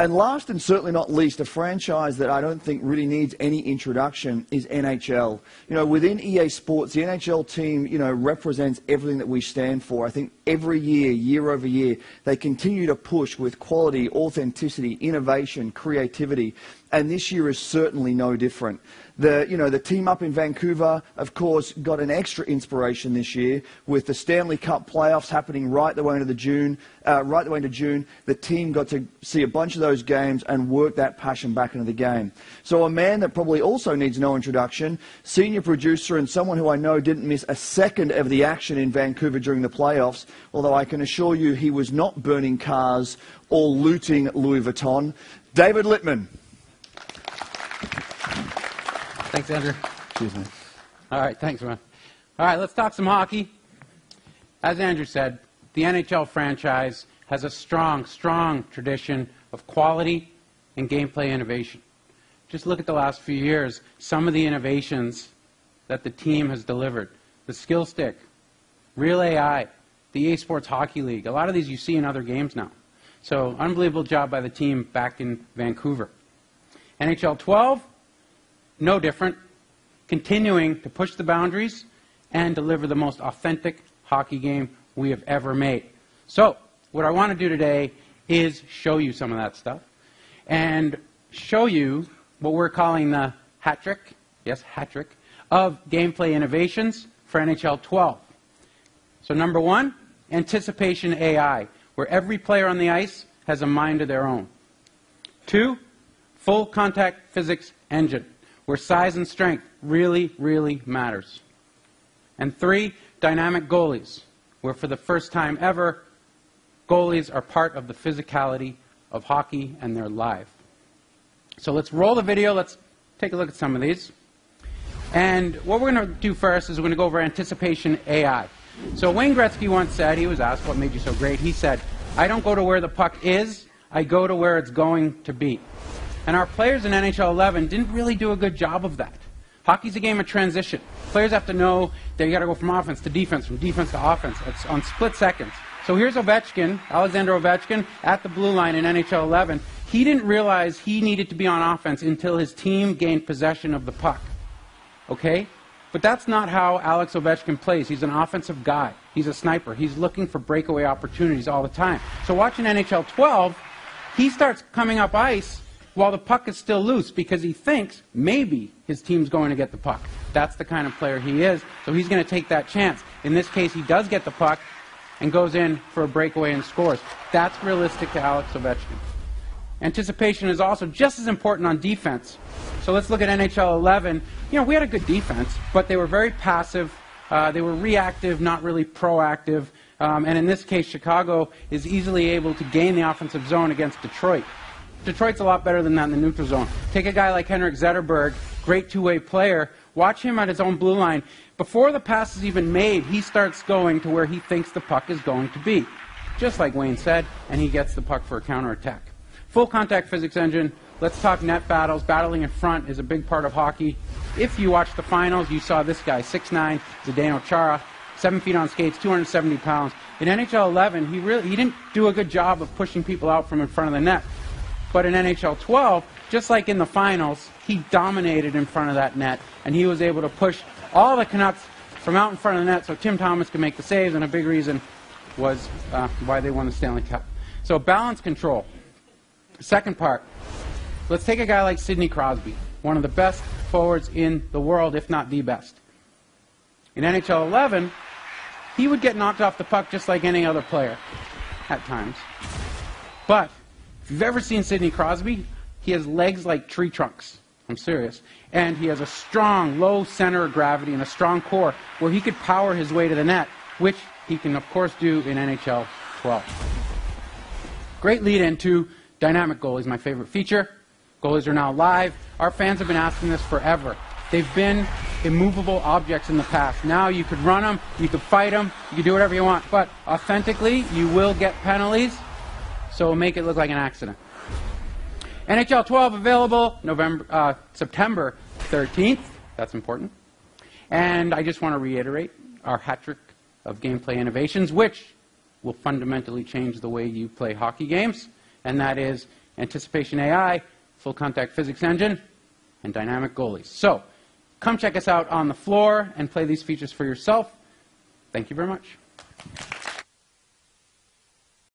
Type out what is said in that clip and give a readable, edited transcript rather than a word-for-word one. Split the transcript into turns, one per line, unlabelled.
And last and certainly not least, a franchise that I don't think really needs any introduction is NHL. You know, within EA Sports, the NHL team, you know, represents everything that we stand for. I think every year, year over year, they continue to push with quality, authenticity, innovation, creativity. And this year is certainly no different. The team up in Vancouver, of course, got an extra inspiration this year with the Stanley Cup playoffs happening right the way into June. The team got to see a bunch of those games and work that passion back into the game. So a man that probably also needs no introduction, senior producer and someone who I know didn't miss a second of the action in Vancouver during the playoffs, although I can assure you he was not burning cars or looting Louis Vuitton, David Littman.
Thanks, Andrew.
Excuse me.
All right, thanks, man. All right, let's talk some hockey. As Andrew said, the NHL franchise has a strong, strong tradition of quality and gameplay innovation. Just look at the last few years, some of the innovations that the team has delivered. The skill stick, Real AI, the EA Sports Hockey League. A lot of these you see in other games now. So, unbelievable job by the team back in Vancouver. NHL 12, no different, continuing to push the boundaries and deliver the most authentic hockey game we have ever made. So, what I want to do today is show you some of that stuff and show you what we're calling the hat trick, yes, hat trick, of gameplay innovations for NHL 12. So number one, anticipation AI, where every player on the ice has a mind of their own. Two, full contact physics engine, where size and strength really, really matters. And three, dynamic goalies, where for the first time ever, goalies are part of the physicality of hockey and they're live. So let's roll the video. Let's take a look at some of these. And what we're going to do first is we're going to go over anticipation AI. So Wayne Gretzky once said, he was asked what made you so great, he said, I don't go to where the puck is, I go to where it's going to be. And our players in NHL 11 didn't really do a good job of that. Hockey's a game of transition. Players have to know that you got to go from offense to defense, from defense to offense. It's on split seconds. So here's Ovechkin, Alexander Ovechkin, at the blue line in NHL 11. He didn't realize he needed to be on offense until his team gained possession of the puck. Okay? But that's not how Alex Ovechkin plays. He's an offensive guy. He's a sniper. He's looking for breakaway opportunities all the time. So watching NHL 12, he starts coming up ice while the puck is still loose because he thinks maybe his team's going to get the puck. That's the kind of player he is, so he's going to take that chance. In this case, he does get the puck and goes in for a breakaway and scores. That's realistic to Alex Ovechkin. Anticipation is also just as important on defense. So let's look at NHL 11. You know, we had a good defense, but they were very passive. They were reactive, not really proactive. And in this case, Chicago is easily able to gain the offensive zone against Detroit. Detroit's a lot better than that in the neutral zone. Take a guy like Henrik Zetterberg, great two-way player. Watch him at his own blue line. Before the pass is even made, he starts going to where he thinks the puck is going to be. Just like Wayne said, and he gets the puck for a counterattack. Full contact physics engine. Let's talk net battles. Battling in front is a big part of hockey. If you watched the finals, you saw this guy, 6'9", Zdeno Chara, 7 feet on skates, 270 pounds. In NHL 11, he didn't do a good job of pushing people out from in front of the net. But in NHL 12, just like in the finals, he dominated in front of that net, and he was able to push all the Canucks from out in front of the net so Tim Thomas could make the saves, and a big reason was why they won the Stanley Cup. So balance control. Second part, let's take a guy like Sidney Crosby, one of the best forwards in the world, if not the best. In NHL 11, he would get knocked off the puck just like any other player at times. But if you've ever seen Sidney Crosby, he has legs like tree trunks. I'm serious. And he has a strong, low center of gravity and a strong core where he could power his way to the net, which he can, of course, do in NHL 12. Great lead into dynamic goalies, my favorite feature. Goalies are now live. Our fans have been asking this forever. They've been immovable objects in the past. Now you could run them, you could fight them, you could do whatever you want. But authentically, you will get penalties, so make it look like an accident. NHL 12 available September 13th. That's important. And I just want to reiterate our hat trick of gameplay innovations, which will fundamentally change the way you play hockey games. And that is Anticipation AI, Full Contact Physics Engine, and Dynamic Goalies. So, come check us out on the floor and play these features for yourself. Thank you very much.